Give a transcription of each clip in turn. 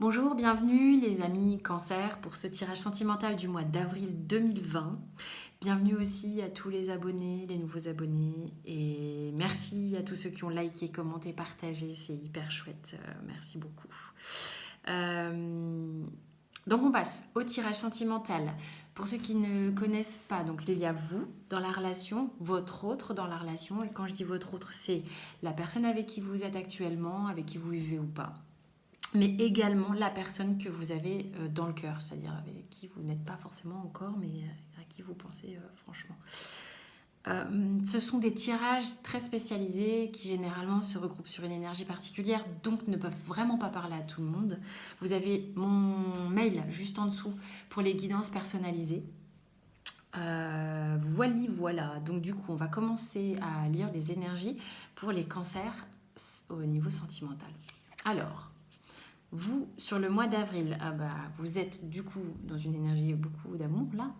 Bonjour, bienvenue les amis Cancer pour ce tirage sentimental du mois d'avril 2020. Bienvenue aussi à tous les abonnés, les nouveaux abonnés et merci à tous ceux qui ont liké, commenté, partagé, c'est hyper chouette, merci beaucoup. Donc on passe au tirage sentimental. Pour ceux qui ne connaissent pas, donc il y a vous dans la relation, votre autre dans la relation, et quand je dis votre autre, c'est la personne avec qui vous êtes actuellement, avec qui vous vivez ou pas, mais également la personne que vous avez dans le cœur, c'est-à-dire avec qui vous n'êtes pas forcément encore, mais à qui vous pensez franchement. Ce sont des tirages très spécialisés qui généralement se regroupent sur une énergie particulière, donc ne peuvent vraiment pas parler à tout le monde. Vous avez mon mail juste en dessous pour les guidances personnalisées. Voilà. Donc du coup, on va commencer à lire les énergies pour les cancers au niveau sentimental. Alors, vous, sur le mois d'avril, vous êtes du coup dans une énergie beaucoup d'amour là.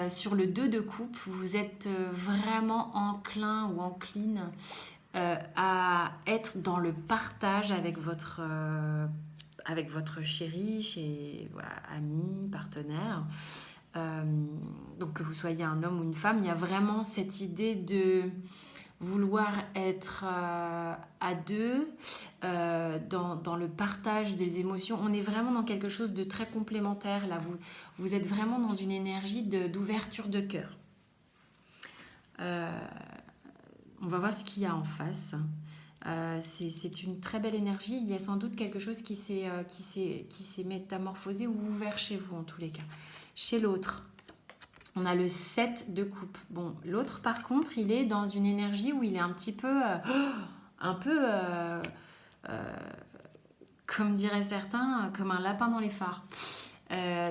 Sur le 2 de coupe, vous êtes vraiment enclin ou encline à être dans le partage avec votre chéri, voilà, ami, partenaire. Donc que vous soyez un homme ou une femme, il y a vraiment cette idée de vouloir être à deux dans le partage des émotions. On est vraiment dans quelque chose de très complémentaire. Là, vous êtes vraiment dans une énergie d'ouverture de cœur. On va voir ce qu'il y a en face. C'est une très belle énergie. Il y a sans doute quelque chose qui s'est métamorphosé ou ouvert chez vous en tous les cas. Chez l'autre, on a le 7 de coupe. Bon, l'autre, par contre, il est dans une énergie où il est un petit peu, comme diraient certains, comme un lapin dans les phares.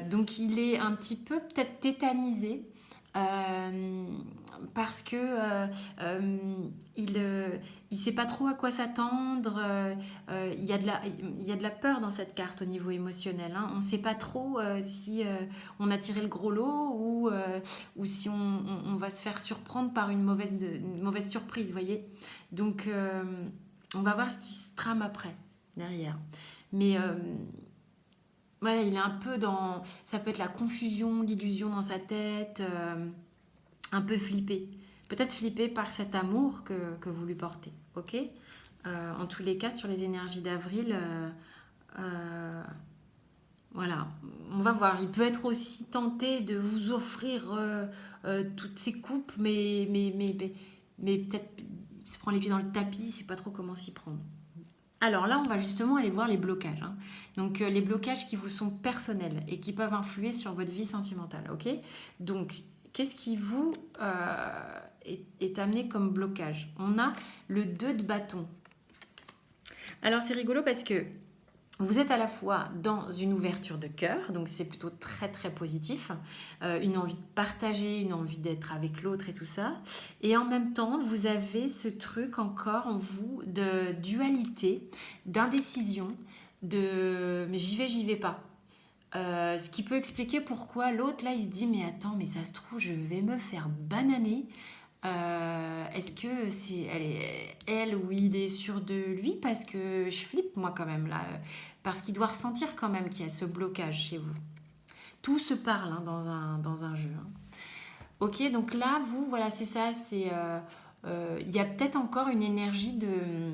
Donc, il est un petit peu peut-être tétanisé. Parce que il sait pas trop à quoi s'attendre. Il y a de la peur dans cette carte au niveau émotionnel. On ne sait pas trop si on a tiré le gros lot ou si on va se faire surprendre par une mauvaise surprise, voyez. Donc on va voir ce qui se trame après, derrière. Mais voilà, il est un peu dans... Ça peut être la confusion, l'illusion dans sa tête, un peu flippé. Peut-être flippé par cet amour que vous lui portez, ok. En tous les cas, sur les énergies d'avril, voilà, on va voir. Il peut être aussi tenté de vous offrir toutes ces coupes, mais peut-être il se prend les pieds dans le tapis, il ne sait pas trop comment s'y prendre. Alors là, on va justement aller voir les blocages. Donc les blocages qui vous sont personnels et qui peuvent influer sur votre vie sentimentale, ok. Donc, qu'est-ce qui vous est amené comme blocage? On a le 2 de bâton. Alors c'est rigolo parce que vous êtes à la fois dans une ouverture de cœur, donc c'est plutôt très très positif, une envie de partager, une envie d'être avec l'autre et tout ça. Et en même temps, vous avez ce truc encore en vous de dualité, d'indécision, de mais j'y vais pas. Ce qui peut expliquer pourquoi l'autre là il se dit mais attends, mais ça se trouve je vais me faire bananer. Est-ce que c'est elle ou il est sûr de lui? Parce que je flippe moi quand même là, parce qu'il doit ressentir quand même qu'il y a ce blocage chez vous. Tout se parle dans un jeu. Ok, donc là vous voilà c'est ça, il y a peut-être encore une énergie de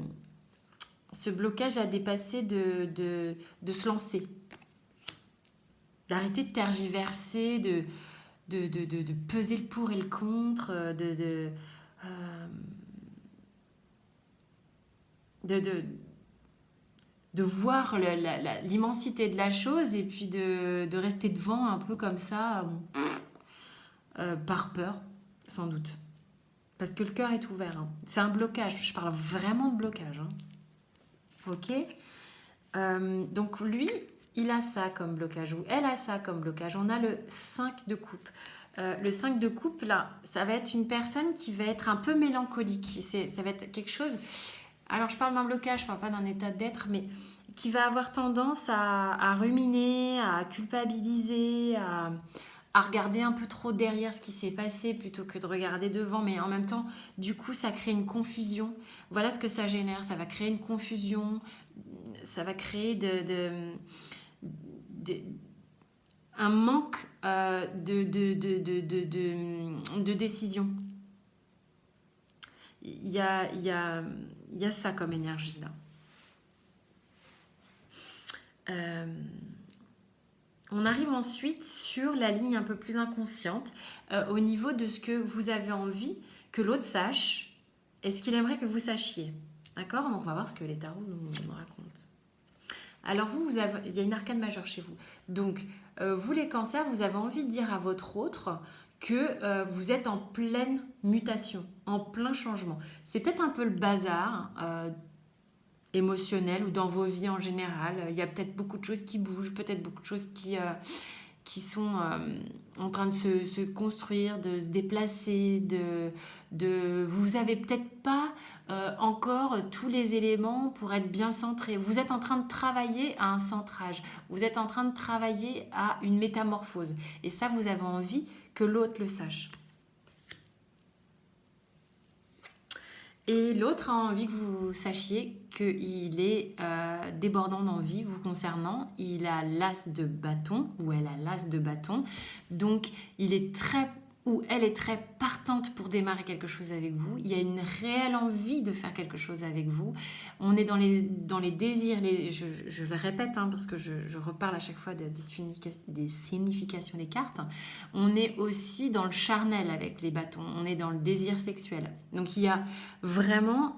ce blocage à dépasser de se lancer, d'arrêter de tergiverser, de peser le pour et le contre, de, de, de voir l'immensité de la chose et puis de rester devant un peu comme ça, par peur, sans doute. Parce que le cœur est ouvert. C'est un blocage, je parle vraiment de blocage. Ok. Donc lui, il a ça comme blocage ou elle a ça comme blocage. On a le 5 de coupe. Le 5 de coupe, là, ça va être une personne qui va être un peu mélancolique. Ça va être quelque chose... Alors, je parle d'un blocage, je ne parle pas d'un état d'être, mais qui va avoir tendance à ruminer, à culpabiliser, à regarder un peu trop derrière ce qui s'est passé plutôt que de regarder devant. Mais en même temps, du coup, ça crée une confusion. Voilà ce que ça génère. Ça va créer une confusion, ça va créer de- un manque de décision. Il y a ça comme énergie là. On arrive ensuite sur la ligne un peu plus inconsciente, au niveau de ce que vous avez envie que l'autre sache et ce qu'il aimerait que vous sachiez. D'accord? Donc on va voir ce que les tarots nous racontent. Alors il y a une arcane majeure chez vous. Donc vous les cancers, vous avez envie de dire à votre autre que vous êtes en pleine mutation, en plein changement. C'est peut-être un peu le bazar émotionnel ou dans vos vies en général. Il y a peut-être beaucoup de choses qui bougent, peut-être beaucoup de choses qui sont en train de se construire, de se déplacer, vous avez peut-être pas encore tous les éléments pour être bien centré. Vous êtes en train de travailler à un centrage. Vous êtes en train de travailler à une métamorphose. Et ça, vous avez envie que l'autre le sache. Et l'autre a envie que vous sachiez qu'il est débordant d'envie vous concernant. Il a l'as de bâton, ou elle a l'as de bâton. Donc, il est très, ou elle est très partante pour démarrer quelque chose avec vous. Il y a une réelle envie de faire quelque chose avec vous. On est dans les désirs, je le répète parce que je reparle à chaque fois des significations des cartes. On est aussi dans le charnel avec les bâtons. On est dans le désir sexuel. Donc, il y a vraiment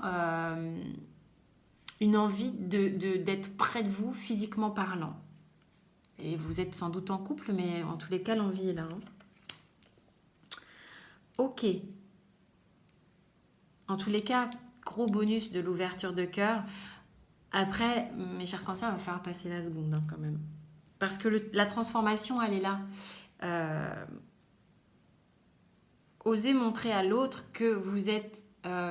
une envie d'être près de vous physiquement parlant. Et vous êtes sans doute en couple, mais en tous les cas, l'envie est là. Ok. En tous les cas, gros bonus de l'ouverture de cœur. Après, mes chers cancers, il va falloir passer la seconde quand même. Parce que la transformation, elle est là. Osez montrer à l'autre que vous êtes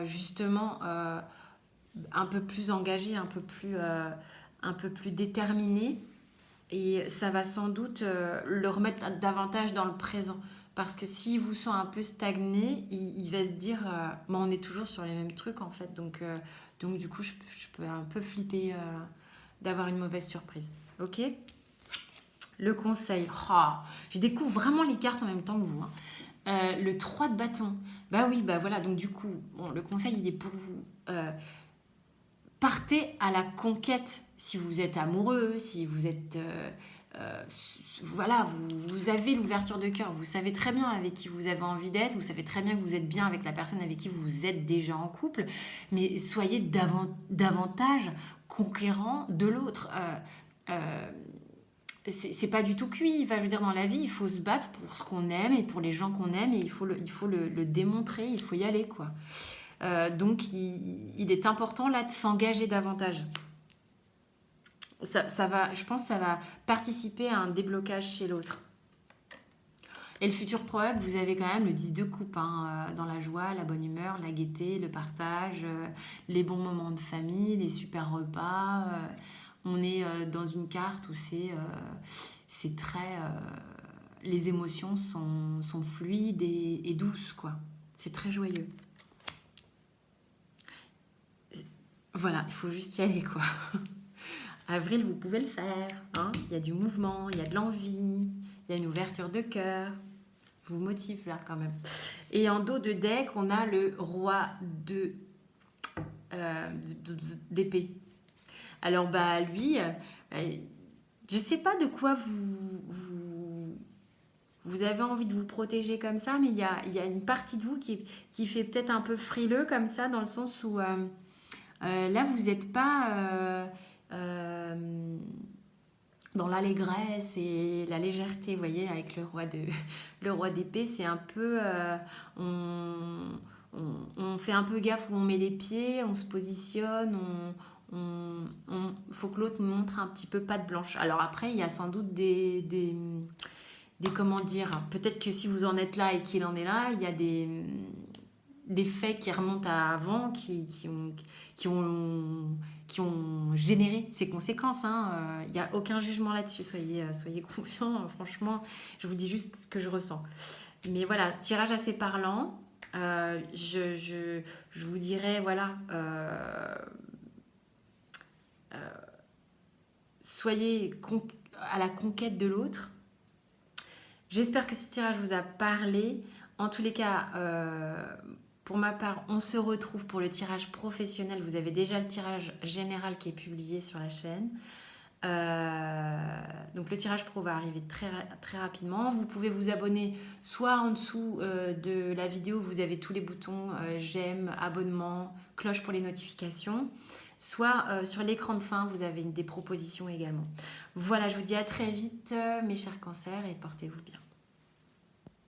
justement un peu plus engagé, un peu plus déterminé. Et ça va sans doute le remettre davantage dans le présent. Parce que s'il vous sent un peu stagné, il va se dire on est toujours sur les mêmes trucs en fait. Donc du coup, je peux un peu flipper d'avoir une mauvaise surprise. Ok? Le conseil. Je découvre vraiment les cartes en même temps que vous. Le 3 de bâton. Bah oui, bah voilà. Donc du coup, le conseil, il est pour vous. Partez à la conquête si vous êtes amoureux, si vous êtes... voilà, vous avez l'ouverture de cœur, vous savez très bien avec qui vous avez envie d'être, vous savez très bien que vous êtes bien avec la personne avec qui vous êtes déjà en couple, mais soyez davantage conquérant de l'autre. C'est pas du tout cuit. Enfin, je veux dire, dans la vie, il faut se battre pour ce qu'on aime et pour les gens qu'on aime, et il faut le démontrer, il faut y aller, quoi. Donc, il est important là de s'engager davantage. Ça va, je pense que ça va participer à un déblocage chez l'autre. Et le futur probable, vous avez quand même le 10 de coupe, dans la joie, la bonne humeur, la gaieté, le partage, les bons moments de famille, les super repas. On est dans une carte où c'est très... les émotions sont fluides et douces, quoi. C'est très joyeux. Voilà, il faut juste y aller, quoi. Avril, vous pouvez le faire. Il y a du mouvement, il y a de l'envie, il y a une ouverture de cœur. Je vous motive là quand même. Et en dos de deck, on a le roi d'épée. Alors bah lui, je sais pas de quoi vous avez envie de vous protéger comme ça, mais il y a une partie de vous qui fait peut-être un peu frileux comme ça, dans le sens où là, vous n'êtes pas dans l'allégresse et la légèreté, vous voyez, avec le roi d'épée, c'est un peu... on fait un peu gaffe où on met les pieds, on se positionne, faut que l'autre nous montre un petit peu patte blanche. Alors après, il y a sans doute des comment dire, peut-être que si vous en êtes là et qu'il en est là, il y a des faits qui remontent à avant, qui ont généré ces conséquences. Il n'y a aucun jugement là-dessus, soyez confiants. Franchement, je vous dis juste ce que je ressens. Mais voilà, tirage assez parlant. Je vous dirais, voilà, soyez à la conquête de l'autre. J'espère que ce tirage vous a parlé. En tous les cas, pour ma part, on se retrouve pour le tirage professionnel. Vous avez déjà le tirage général qui est publié sur la chaîne. Donc le tirage pro va arriver très rapidement. Vous pouvez vous abonner soit en dessous de la vidéo, vous avez tous les boutons j'aime, abonnement, cloche pour les notifications, soit sur l'écran de fin, vous avez des propositions également. Voilà, je vous dis à très vite mes chers cancers et portez-vous bien.